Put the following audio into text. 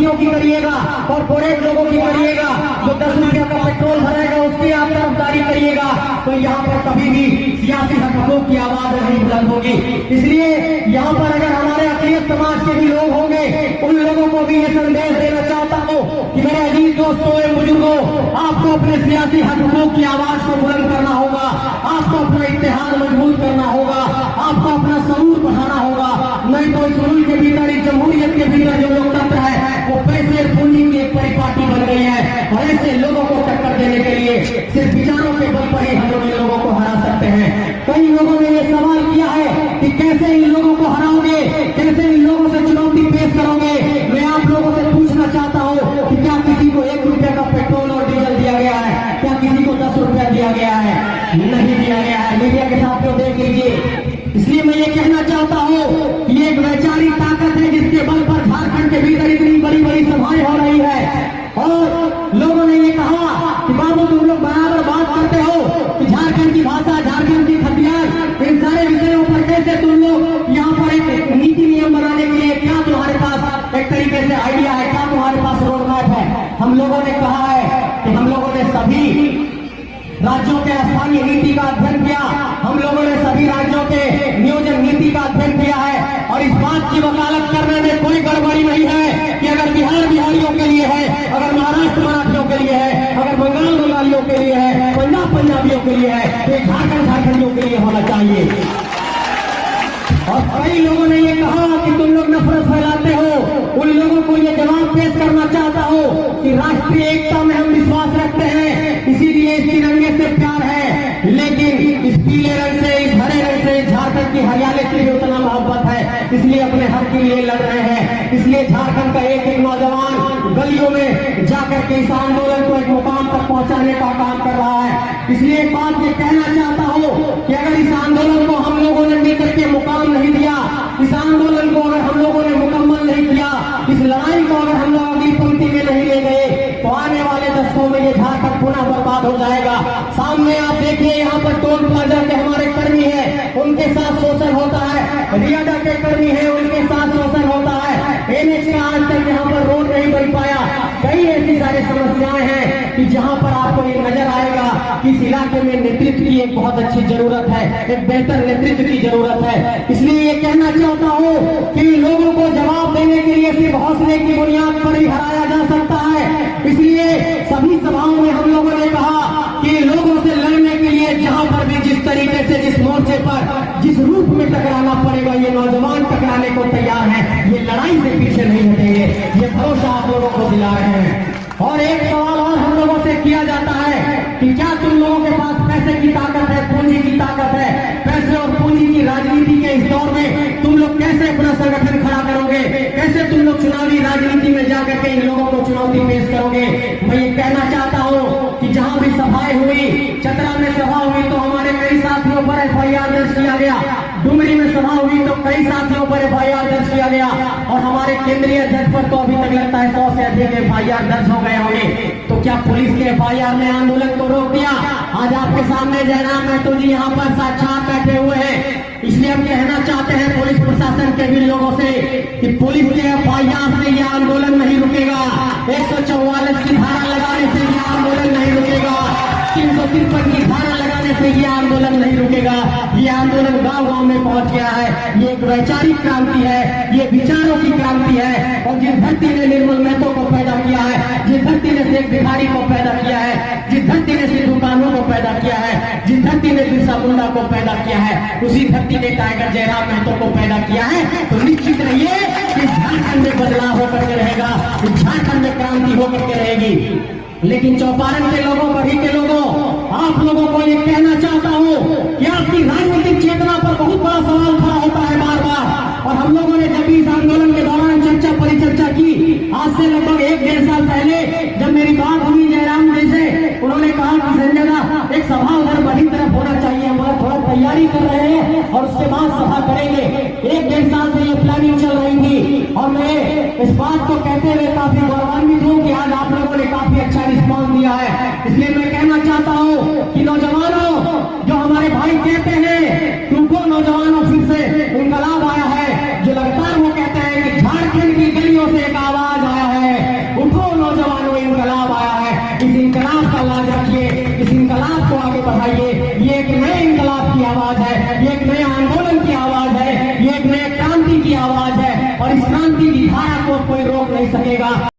उद्योगपतियों की करिएगा, कॉर्पोरेट लोगों की करिएगा, जो 10 रुपया का पेट्रोल भरेगा उसकी आप तरफदारी करिएगा, तो यहाँ पर कभी भी सियासी हकों की आवाज नहीं बुलंद होगी। इसलिए यहाँ पर अगर हमारे अक़लियत समाज के भी लोग होंगे, उन लोगों को भी ये संदेश देना चाहता हूँ कि मेरे अजीज दोस्तों एवं बुजुर्गों, आपको अपने सियासी हकों की आवाज को बुलंद करना होगा, आपको अपना इत्तेहाद मजबूत करना होगा, आपको अपना शऊर बढ़ाना होगा। नहीं तो इस मुल्क के भीतर, इस जमहूरियत के भीतर जो लोकतंत्र है वो पैसे पूंजी की एक परिपाटी बन गई है, और ऐसे लोगों को टक्कर देने के लिए सिर्फ विचारों के बल पर ही हम लोगों को हरा सकते हैं। कई लोगों ने ये सवाल किया है कि कैसे इन लोगों को हराओगे, कैसे इन लोगों से चुनौती पेश करोगे। मैं आप लोगों से पूछना चाहता हूँ कि क्या किसी को 1 रुपया का पेट्रोल और डीजल दिया गया है? क्या किसी को 10 रुपया दिया गया है? नहीं दिया गया है। मीडिया के साथियों देख लीजिए। इसलिए मैं ये कहना चाहता हूँ कि एक वैचारिक ताकत है जिसके बल पर झारखंड के भीतर इतनी बड़ी बड़ी सभाएं हो रही है, और लोगों ने ये कहा कि बाबू तुम लोग बराबर बात करते हो कि झारखंड की भाषा, झारखंड की खतियान, इन सारे विषयों पर कैसे तुम लोग यहाँ पर एक नीति नियम बनाने के लिए क्या तुम्हारे पास एक तरीके से आइडिया है, क्या तुम्हारे पास रोड मैप है? हम लोगों ने कहा है कि हम लोगों ने सभी राज्यों के स्थानीय नीति का अध्ययन किया, हम लोगों ने सभी राज्यों के नियोजन नीति का अध्ययन किया है, और इस बात की वकालत करने में कोई गड़बड़ी नहीं है कि अगर बिहार बिहारियों के लिए है, अगर महाराष्ट्र मराठियों के लिए है, अगर बंगाल बंगालियों के लिए है, पंजाब पंजाबियों के लिए है, तो झारखंड झारखंडियों के लिए होना चाहिए। और कई लोगों ने ये कहा कि तुम लोग नफरत फैलाते हो। उन लोगों को ये जवाब पेश करना चाहता हूँ कि राष्ट्रीय एकता में हम विश्वास रखते हैं, इसीलिए इस तिरंगे से प्यार है, लेकिन इस पीले रंग से, इस हरे रंग से, झारखंड की हरियाली से भी उतना मोहब्बत है, इसलिए अपने हक के लिए लड़ रहे हैं। इसलिए झारखंड का एक एक नौजवान गलियों में जाकर के इस आंदोलन को एक मुकाम तक पहुंचाने का काम कर रहा है। इसलिए एक बात ये कहना चाहता हूँ कि अगर इस आंदोलन को हम लोगों ने मिलकर के मुकाम नहीं दिया, इस आंदोलन को अगर हम लोगों ने मुकम्मल नहीं किया, इस लड़ाई को अगर हम लोग अगली पंक्ति में नहीं ले गए, तो आने वाले दशकों में ये झारखंड पुनः बर्बाद हो जाएगा। सामने आप देखिए, यहाँ पर टोल प्लाजा के हमारे कर्मी हैं, उनके साथ शोषण होता है, रियाडा के कर्मी हैं, उनके साथ शोषण होता है, NH का आज तक यहाँ पर रोड नहीं बन पाया। कई ऐसी सारी समस्याएं हैं कि जहाँ पर आपको ये नजर आएगा कि इस इलाके में नेतृत्व की एक बहुत अच्छी जरूरत है, एक बेहतर नेतृत्व की जरूरत है। इसलिए ये कहना चाहता हूँ कि लोगों को जवाब देने के लिए सिर्फ हौसले की बुनियाद पर ही हराया जा सकता है। इसलिए सभी सभाओं में हम लोगों ने कहा कि लोगों से लड़ने के लिए जहाँ पर भी जिस तरीके से, जिस मोर्चे पर, जिस रूप में टकराना पड़ेगा, ये नौजवान टकराने को तैयार है, ये लड़ाई से पीछे नहीं हटेंगे, ये भरोसा आप लोगों को दिला रहे हैं। और एक सवाल और हम लोगों से किया जाता है कि क्या तुम लोगों के पास पैसे की ताकत है, पूंजी की ताकत है? पैसे और पूंजी की राजनीति के इस दौर में तुम लोग कैसे अपना संगठन खड़ा करोगे? कैसे तुम लोग चुनावी राजनीति में जाकर के इन लोगों को चुनौती पेश करोगे? मैं ये कहना चाहता हूँ कि जहाँ भी सभाएं हुई, चतरा में सभा हुई तो हमारे कई साथियों पर FIR दर्ज किया गया, डुमरी में सभा हुई तो कई साथियों पर FIR दर्ज किया गया, और हमारे केंद्रीय अध्यक्ष पर तो अभी तक लगता है 100 से अधिक FIR दर्ज हो गए होंगे। तो क्या पुलिस के FIR ने आंदोलन को रोक दिया? आज आपके सामने जयराम महतो जी यहाँ पर साक्षात बैठे हुए हैं। इसलिए हम कहना चाहते हैं पुलिस प्रशासन के भी लोगों से कि पुलिस के FIR से यह आंदोलन नहीं रुकेगा, 144 की धारा लगाने से यह आंदोलन नहीं रुकेगा, 353 की धारा लगाने से ये आंदोलन नहीं रुकेगा। ये आंदोलन गांव-गांव में पहुंच गया है। ये एक वैचारिक क्रांति है, ये विचारों की क्रांति है। और जिस धरती ने निर्मल महतो को पैदा किया है, जिस धरती ने शेख भिखारी को पैदा किया है, जिस धरती ने सिद्धू कान्हू को पैदा किया है, जिस धरती ने बिरसा मुंडा को पैदा किया है, उसी धरती ने टाइगर जयराम महतो को पैदा किया है। तो निश्चित रहिए कि झारखंड में बदलाव होकर के रहेगा, झारखंड में क्रांति होकर के रहेगी। लेकिन चौपारण के लोगों, बड़ी के लोगों, आप लोगों को ये कहना चाहता हूँ कि आपकी राजनीतिक चेतना पर बहुत बड़ा सवाल खड़ा होता है बार बार। और हम लोगों ने जब इस आंदोलन के दौरान चर्चा परिचर्चा की, आज से लगभग 1-1.5 साल पहले जब मेरी बात हुई जयराम जी से, उन्होंने कहा कि संजय दा एक सभा उधर बड़ी तरफ होना चाहिए, हम थोड़ा तैयारी कर रहे हैं और उसके बाद सभा करेंगे। 1-1.5 साल से ये प्लानिंग चल रही थी, और मैं इस बात को कहते हुए काफी गौरवान्वित हूँ कि आज आप लोगों ने काफी अच्छा रिस्पॉन्स दिया है। इसलिए मैं कहना चाहता हूँ कि नौजवानों, जो हमारे भाई कहते हैं तुमको नौजवानों फिर से इनकलाब आया है, जो लगातार वो कहते हैं कि झारखंड की गलियों से एक आवाज आया है, मानो इनकलाब आया है। इस इनकलाब का लाज रखिए, इस इनकलाब को आगे बढ़ाइए। ये एक नए इनकलाब की आवाज है, ये एक नए आंदोलन की आवाज है, ये एक नए क्रांति की आवाज है और इस क्रांति की धारा को कोई रोक नहीं सकेगा।